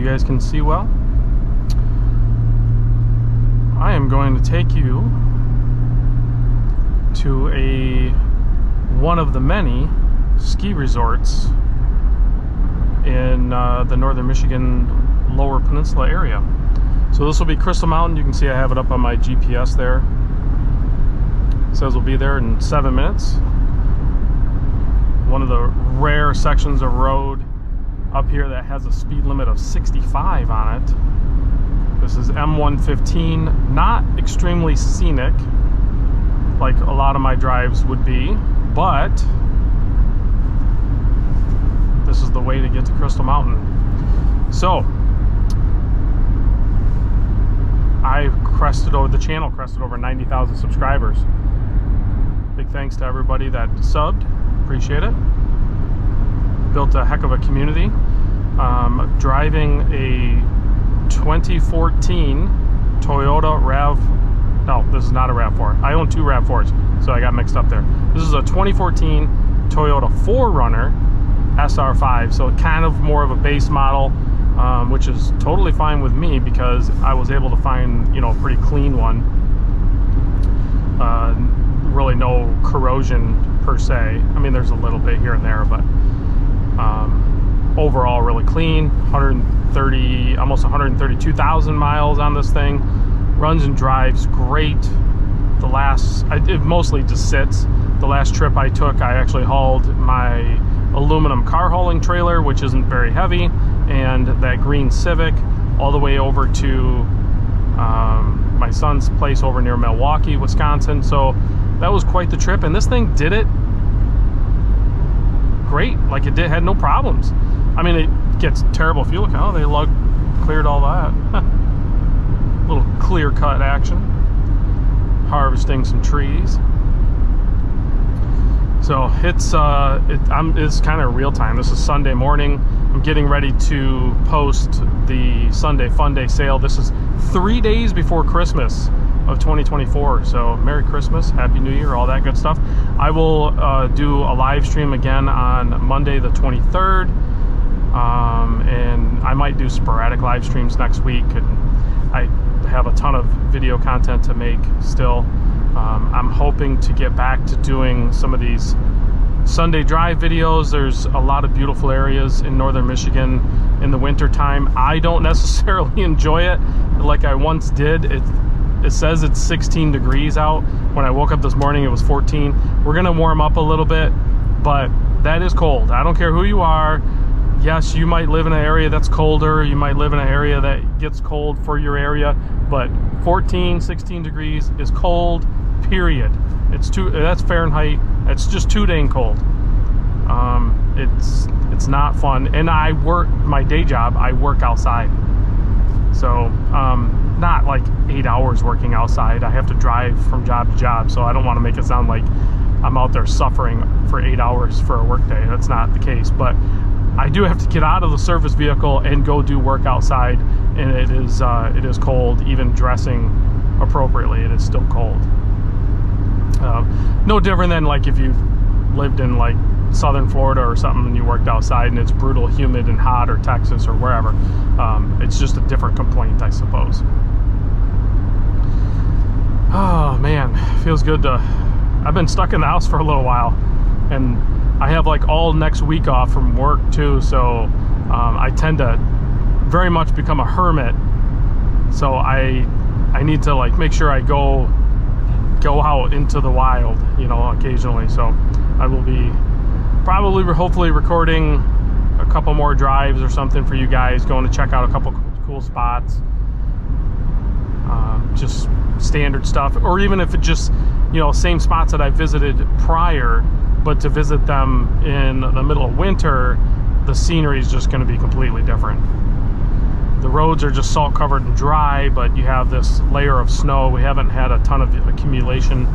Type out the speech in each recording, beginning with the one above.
you guys can see well. I am going to take you to one of the many ski resorts in the northern Michigan Lower Peninsula area. So this will be Crystal Mountain. You can see I have it up on my GPS there. It says we'll be there in 7 minutes. One of the rare sections of road up here that has a speed limit of 65 on it. This is M115, not extremely scenic like a lot of my drives would be, but this is the way to get to Crystal Mountain. So the channel crested over 90,000 subscribers. Big thanks to everybody that subbed. Appreciate it. Built a heck of a community. Driving a 2014 Toyota no, this is not a RAV4. I own two RAV4s, so I got mixed up there. This is a 2014 Toyota 4Runner SR5, so kind of more of a base model, which is totally fine with me because I was able to find, a pretty clean one. Really no corrosion per se. I mean, there's a little bit here and there, but overall really clean. 130, almost 132,000 miles on this thing. Runs and drives great. It mostly just sits. The last trip I took, I actually hauled my aluminum car hauling trailer, which isn't very heavy, and that green Civic all the way over to my son's place over near Milwaukee, Wisconsin. So that was quite the trip, and this thing did it great. Like had no problems. I mean, it gets terrible fuel. Oh, they cleared all that. Little clear-cut action. Harvesting some trees. So it's kind of real time. This is Sunday morning. I'm getting ready to post the Sunday Fun Day sale. This is 3 days before Christmas of 2024. So Merry Christmas, Happy New Year, all that good stuff. I will do a live stream again on Monday the 23rd. And I might do sporadic live streams next week. And I have a ton of video content to make still. I'm hoping to get back to doing some of these Sunday drive videos. There's a lot of beautiful areas in northern Michigan in the winter time. I don't necessarily enjoy it like I once did. It says it's 16 degrees out. When I woke up this morning, it was 14. We're gonna warm up a little bit, but that is cold. I don't care who you are. Yes, you might live in an area that's colder. You might live in an area that gets cold for your area, but 14, 16 degrees is cold, period. That's Fahrenheit. It's just too dang cold. It's not fun. And my day job, I work outside. So, not like 8 hours working outside. I have to drive from job to job, so I don't want to make it sound like I'm out there suffering for 8 hours for a work day. That's not the case, but I do have to get out of the service vehicle and go do work outside, and it is cold. Even dressing appropriately, it is still cold. No different than like if you lived in like southern Florida or something and you worked outside and it's brutal, humid, and hot, or Texas or wherever. It's just a different complaint, I suppose. Oh man, feels good to. I've been stuck in the house for a little while, and I have like all next week off from work too, so I tend to very much become a hermit. So I need to like make sure I go out into the wild, occasionally. So I will be hopefully recording a couple more drives or something for you guys, going to check out a couple cool spots, just standard stuff, or even if it just same spots that I visited prior, but to visit them in the middle of winter, the scenery is just going to be completely different. The roads are just salt covered and dry, but you have this layer of snow. We haven't had a ton of accumulation,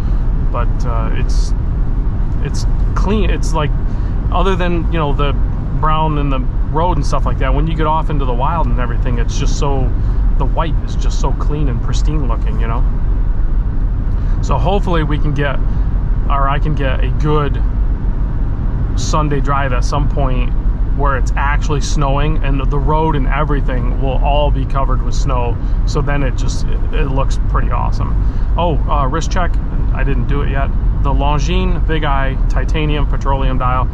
but it's clean. It's like, other than the brown in the road and stuff like that, when you get off into the wild and everything, it's just the white is just so clean and pristine looking, So hopefully I can get a good Sunday drive at some point where it's actually snowing, and the road and everything will all be covered with snow. So then it looks pretty awesome. Oh, wrist check. I didn't do it yet. The Longines Big Eye titanium petroleum dial.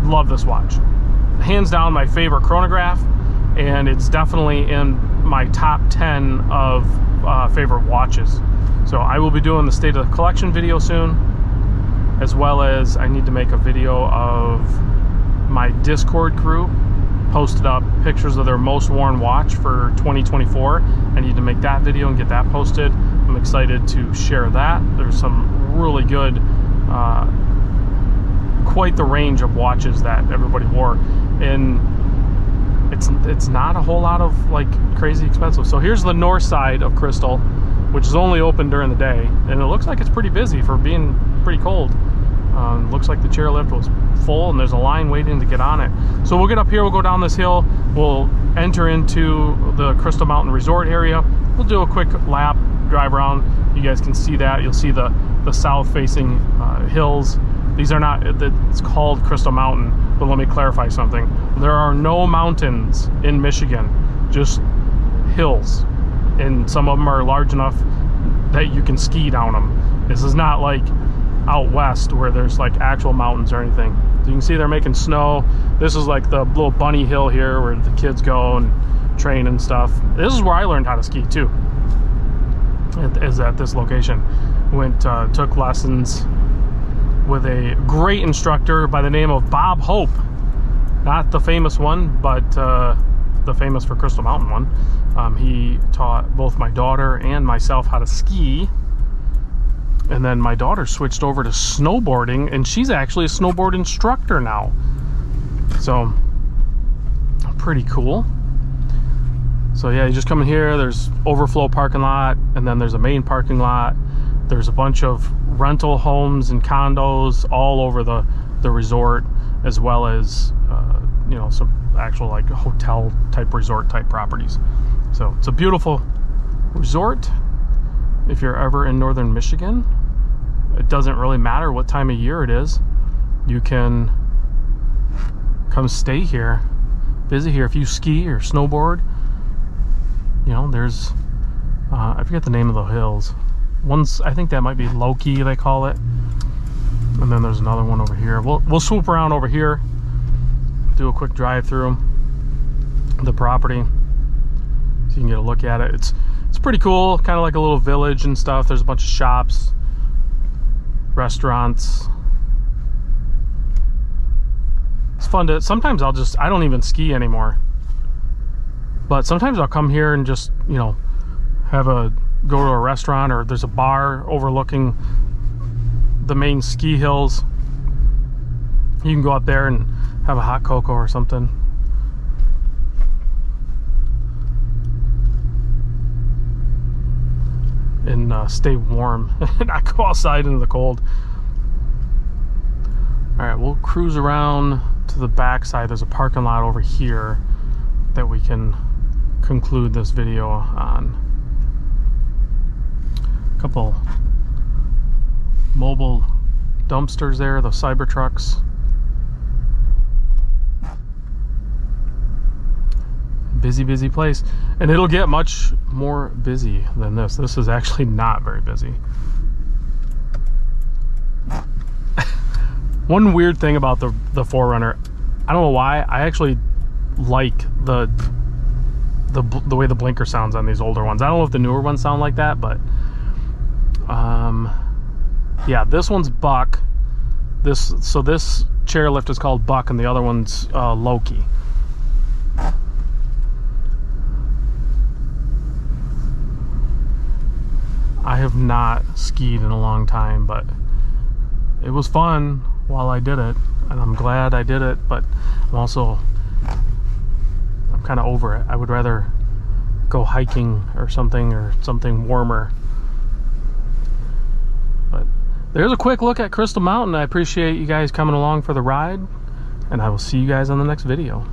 Love this watch. Hands down my favorite chronograph, and it's definitely in my top 10 of favorite watches. So I will be doing the state of the collection video soon, as well as I need to make a video of my Discord crew posted up pictures of their most worn watch for 2024. I need to make that video and get that posted. I'm excited to share that. There's some really good, quite the range of watches that everybody wore, and it's not a whole lot of like crazy expensive. So here's the north side of Crystal, which is only open during the day, and it looks like it's pretty busy for being pretty cold. Looks like the chairlift was full, and there's a line waiting to get on it. So we'll get up here, we'll go down this hill, we'll enter into the Crystal Mountain Resort area. We'll do a quick lap, drive around. You guys can see that. You'll see the south-facing hills. These are not, it's called Crystal Mountain, but let me clarify something. There are no mountains in Michigan, just hills. And some of them are large enough that you can ski down them. This is not like out west where there's like actual mountains or anything. So you can see they're making snow. This is like the little bunny hill here where the kids go and train and stuff. This is where I learned how to ski too. It is at this location. Went, took lessons with a great instructor by the name of Bob Hope. Not the famous one, but the famous for Crystal Mountain one. He taught both my daughter and myself how to ski. And then my daughter switched over to snowboarding, and she's actually a snowboard instructor now. So, pretty cool. So yeah, you just come in here, there's overflow parking lot, and then there's a main parking lot. There's a bunch of rental homes and condos all over the resort, as well as, you know, some actual like hotel type resort type properties. So it's a beautiful resort. If you're ever in northern Michigan, it doesn't really matter what time of year it is. You can come stay here, visit here. If you ski or snowboard, you know, there's, I forget the name of the hills. One's, I think that might be Loki, they call it. And then there's another one over here. We'll swoop around over here, do a quick drive through the property so you can get a look at it. It's pretty cool, kind of like a little village and stuff. There's a bunch of shops, restaurants. It's fun to, sometimes I don't even ski anymore, but sometimes I'll come here and just, you know, go to a restaurant, or there's a bar overlooking the main ski hills. You can go up there and have a hot cocoa or something. And stay warm and not go outside into the cold. All right, we'll cruise around to the back side. There's a parking lot over here that we can conclude this video on. A couple mobile dumpsters there, the Cybertrucks. Busy place, and it'll get much more busy than this. This is actually not very busy. One weird thing about the 4Runner, I don't know why, I actually like the way the blinker sounds on these older ones. I don't know if the newer ones sound like that, but yeah, this one's Buck. This chairlift is called Buck, and the other one's Loki. I have not skied in a long time, but it was fun while I did it, and I'm glad I did it, but I'm kind of over it. I would rather go hiking or something warmer. But there's a quick look at Crystal Mountain. I appreciate you guys coming along for the ride, and I will see you guys on the next video.